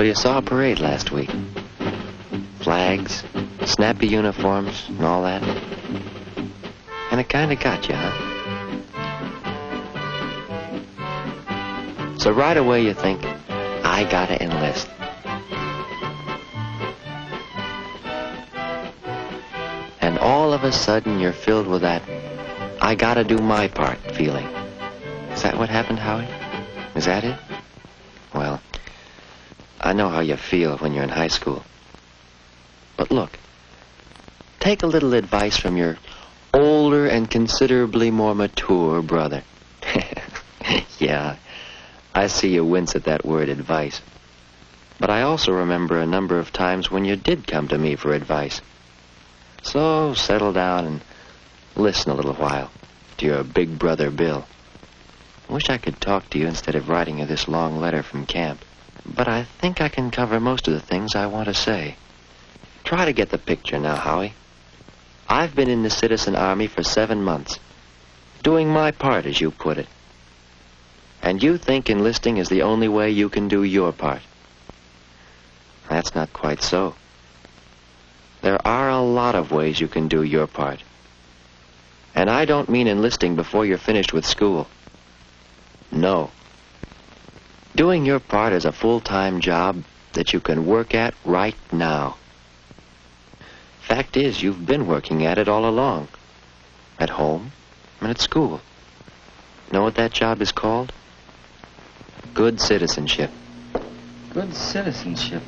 So you saw a parade last week. Flags, snappy uniforms, and all that. And it kind of got you, huh? So right away you think, I gotta enlist. And all of a sudden you're filled with that, I gotta do my part feeling. Is that what happened, Howie? Is that it? Well, I know how you feel when you're in high school. But look, take a little advice from your older and considerably more mature brother. Yeah, I see you wince at that word advice. But I also remember a number of times when you did come to me for advice. So settle down and listen a little while to your big brother Bill. I wish I could talk to you instead of writing you this long letter from camp. But I think I can cover most of the things I want to say. Try to get the picture now, Howie. I've been in the Citizen Army for 7 months, doing my part, as you put it. And you think enlisting is the only way you can do your part. That's not quite so. There are a lot of ways you can do your part. And I don't mean enlisting before you're finished with school. No. Doing your part is a full-time job that you can work at right now. Fact is, you've been working at it all along. At home and at school. Know what that job is called? Good citizenship. Good citizenship.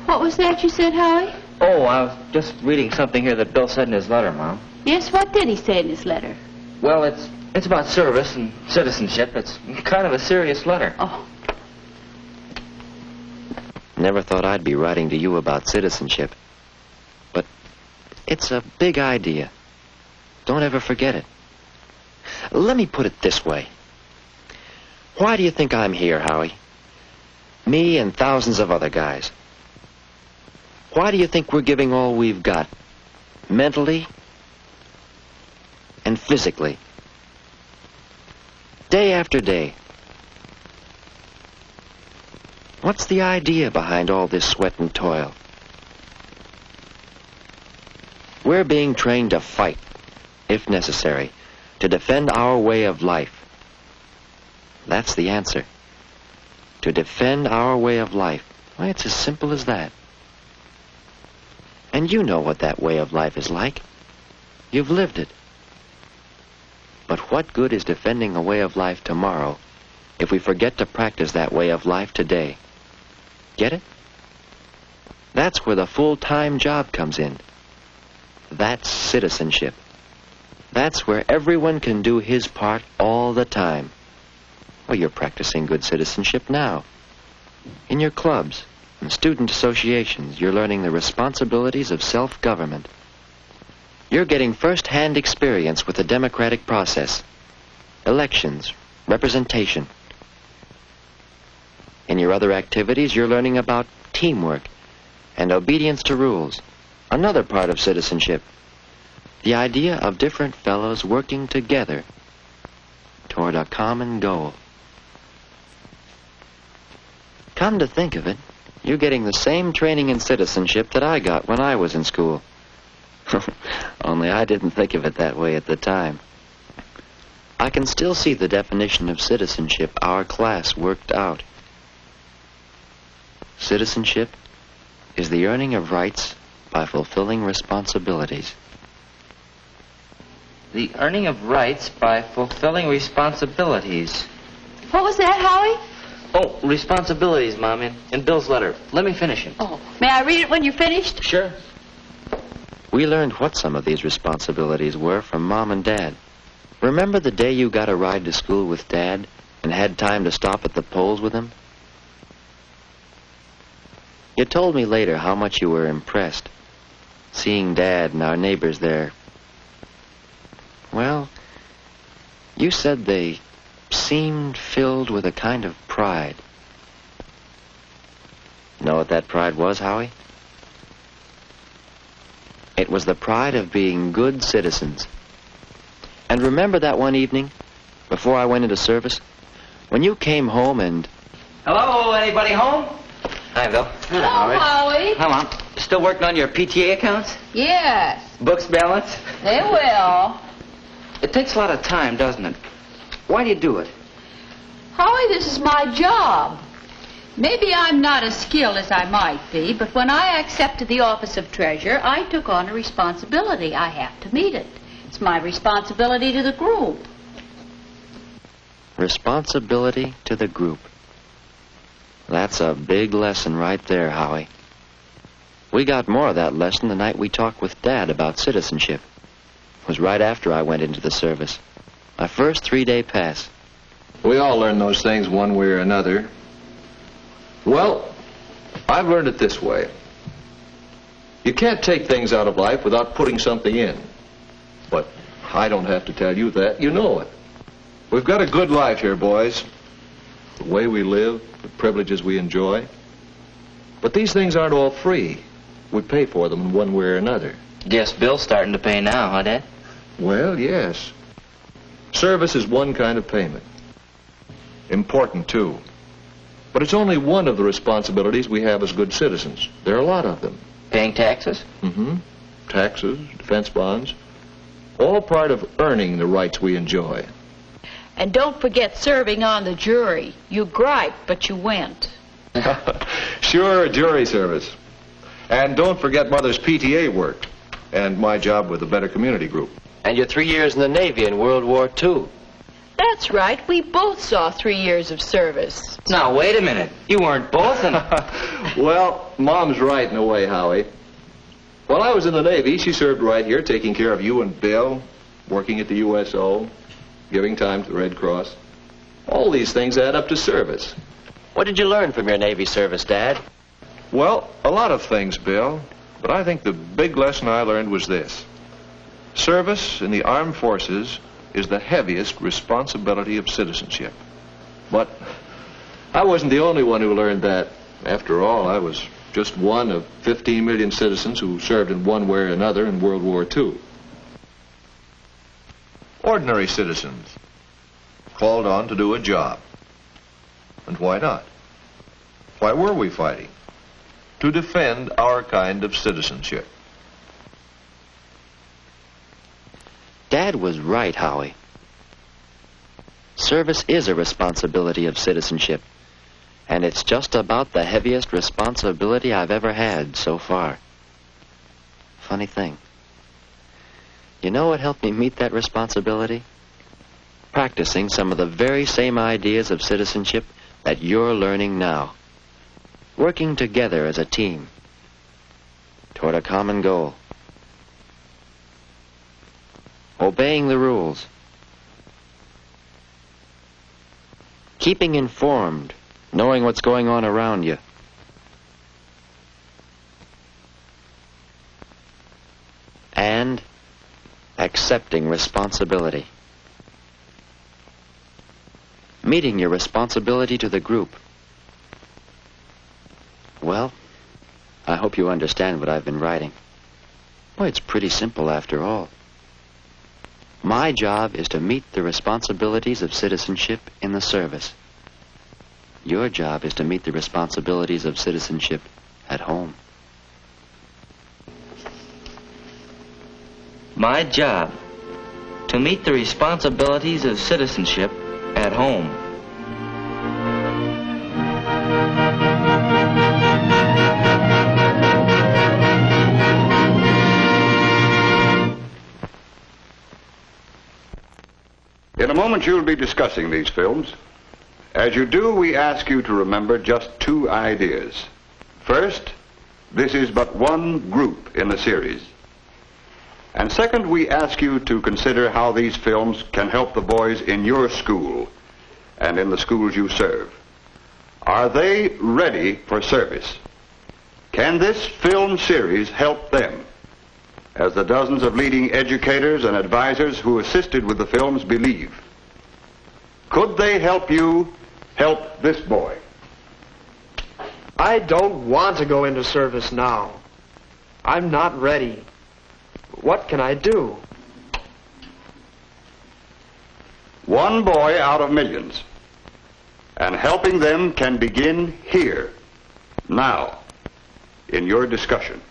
What was that you said, Howie? Oh, I was just reading something here that Bill said in his letter, Mom. Yes, what did he say in his letter? Well, it's about service and citizenship. It's kind of a serious letter. Oh. Never thought I'd be writing to you about citizenship. But it's a big idea. Don't ever forget it. Let me put it this way. Why do you think I'm here, Howie? Me and thousands of other guys. Why do you think we're giving all we've got? Mentally and physically. Day after day. What's the idea behind all this sweat and toil? We're being trained to fight, if necessary, to defend our way of life. That's the answer. To defend our way of life. Why, it's as simple as that. And you know what that way of life is like. You've lived it. But what good is defending a way of life tomorrow if we forget to practice that way of life today? Get it? That's where the full-time job comes in. That's citizenship. That's where everyone can do his part all the time. Well, you're practicing good citizenship now. In your clubs and student associations, you're learning the responsibilities of self-government. You're getting first-hand experience with the democratic process. Elections, representation. In your other activities, you're learning about teamwork and obedience to rules. Another part of citizenship. The idea of different fellows working together toward a common goal. Come to think of it, you're getting the same training in citizenship that I got when I was in school. Only I didn't think of it that way at the time. I can still see the definition of citizenship our class worked out. Citizenship is the earning of rights by fulfilling responsibilities. The earning of rights by fulfilling responsibilities. What was that, Howie? Oh, responsibilities, Mom, in Bill's letter. Let me finish it. Oh, may I read it when you're finished? Sure. We learned what some of these responsibilities were from Mom and Dad. Remember the day you got a ride to school with Dad and had time to stop at the polls with him? You told me later how much you were impressed, seeing Dad and our neighbors there. Well, you said they seemed filled with a kind of pride. Know what that pride was, Howie? It was the pride of being good citizens. And remember that one evening, before I went into service, when you came home and... Hello, anybody home? Hi, Bill. Hello, Howie. Hi, Mom. Still working on your PTA accounts? Yes, Books balance? they will. It takes a lot of time, doesn't it? Why do you do it? Howie, this is my job. Maybe I'm not as skilled as I might be, but when I accepted the office of treasurer, I took on a responsibility. I have to meet it. It's my responsibility to the group. Responsibility to the group. That's a big lesson right there, Howie. We got more of that lesson the night we talked with Dad about citizenship. It was right after I went into the service. My first 3-day pass. We all learn those things one way or another. Well, I've learned it this way. You can't take things out of life without putting something in. But I don't have to tell you that. You know it. We've got a good life here, boys. The way we live, the privileges we enjoy. But these things aren't all free. We pay for them in one way or another. Guess Bill's starting to pay now, huh, Dad? Well, yes. Service is one kind of payment. Important, too. But it's only one of the responsibilities we have as good citizens. There are a lot of them. Paying taxes? Mm-hmm. Taxes, defense bonds, all part of earning the rights we enjoy. And don't forget serving on the jury. You griped, but you went. Sure, jury service. And don't forget Mother's PTA work and my job with the Better Community Group. And your 3 years in the Navy in World War II. That's right. We both saw 3 years of service. Now, wait a minute. You weren't both in... Well, Mom's right in a way, Howie. While I was in the Navy, she served right here, taking care of you and Bill, working at the USO, giving time to the Red Cross. All these things add up to service. What did you learn from your Navy service, Dad? Well, a lot of things, Bill. But I think the big lesson I learned was this. Service in the armed forces is the heaviest responsibility of citizenship. But I wasn't the only one who learned that. After all, I was just one of 15 million citizens who served in one way or another in World War II. Ordinary citizens, called on to do a job. And why not? Why were we fighting? To defend our kind of citizenship. Dad was right, Howie. Service is a responsibility of citizenship, and it's just about the heaviest responsibility I've ever had so far. Funny thing. You know what helped me meet that responsibility? Practicing some of the very same ideas of citizenship that you're learning now. Working together as a team toward a common goal. Obeying the rules. Keeping informed, knowing what's going on around you. And accepting responsibility. Meeting your responsibility to the group. Well, I hope you understand what I've been writing. Boy, it's pretty simple after all. My job is to meet the responsibilities of citizenship in the service. Your job is to meet the responsibilities of citizenship at home. My job, to meet the responsibilities of citizenship at home. a moment, you'll be discussing these films. As you do, we ask you to remember just two ideas. First, this is but one group in the series. And second, we ask you to consider how these films can help the boys in your school and in the schools you serve. Are they ready for service? Can this film series help them? As the dozens of leading educators and advisors who assisted with the films believe. Could they help you help this boy? I don't want to go into service now. I'm not ready. What can I do? One boy out of millions. And helping them can begin here, now, in your discussion.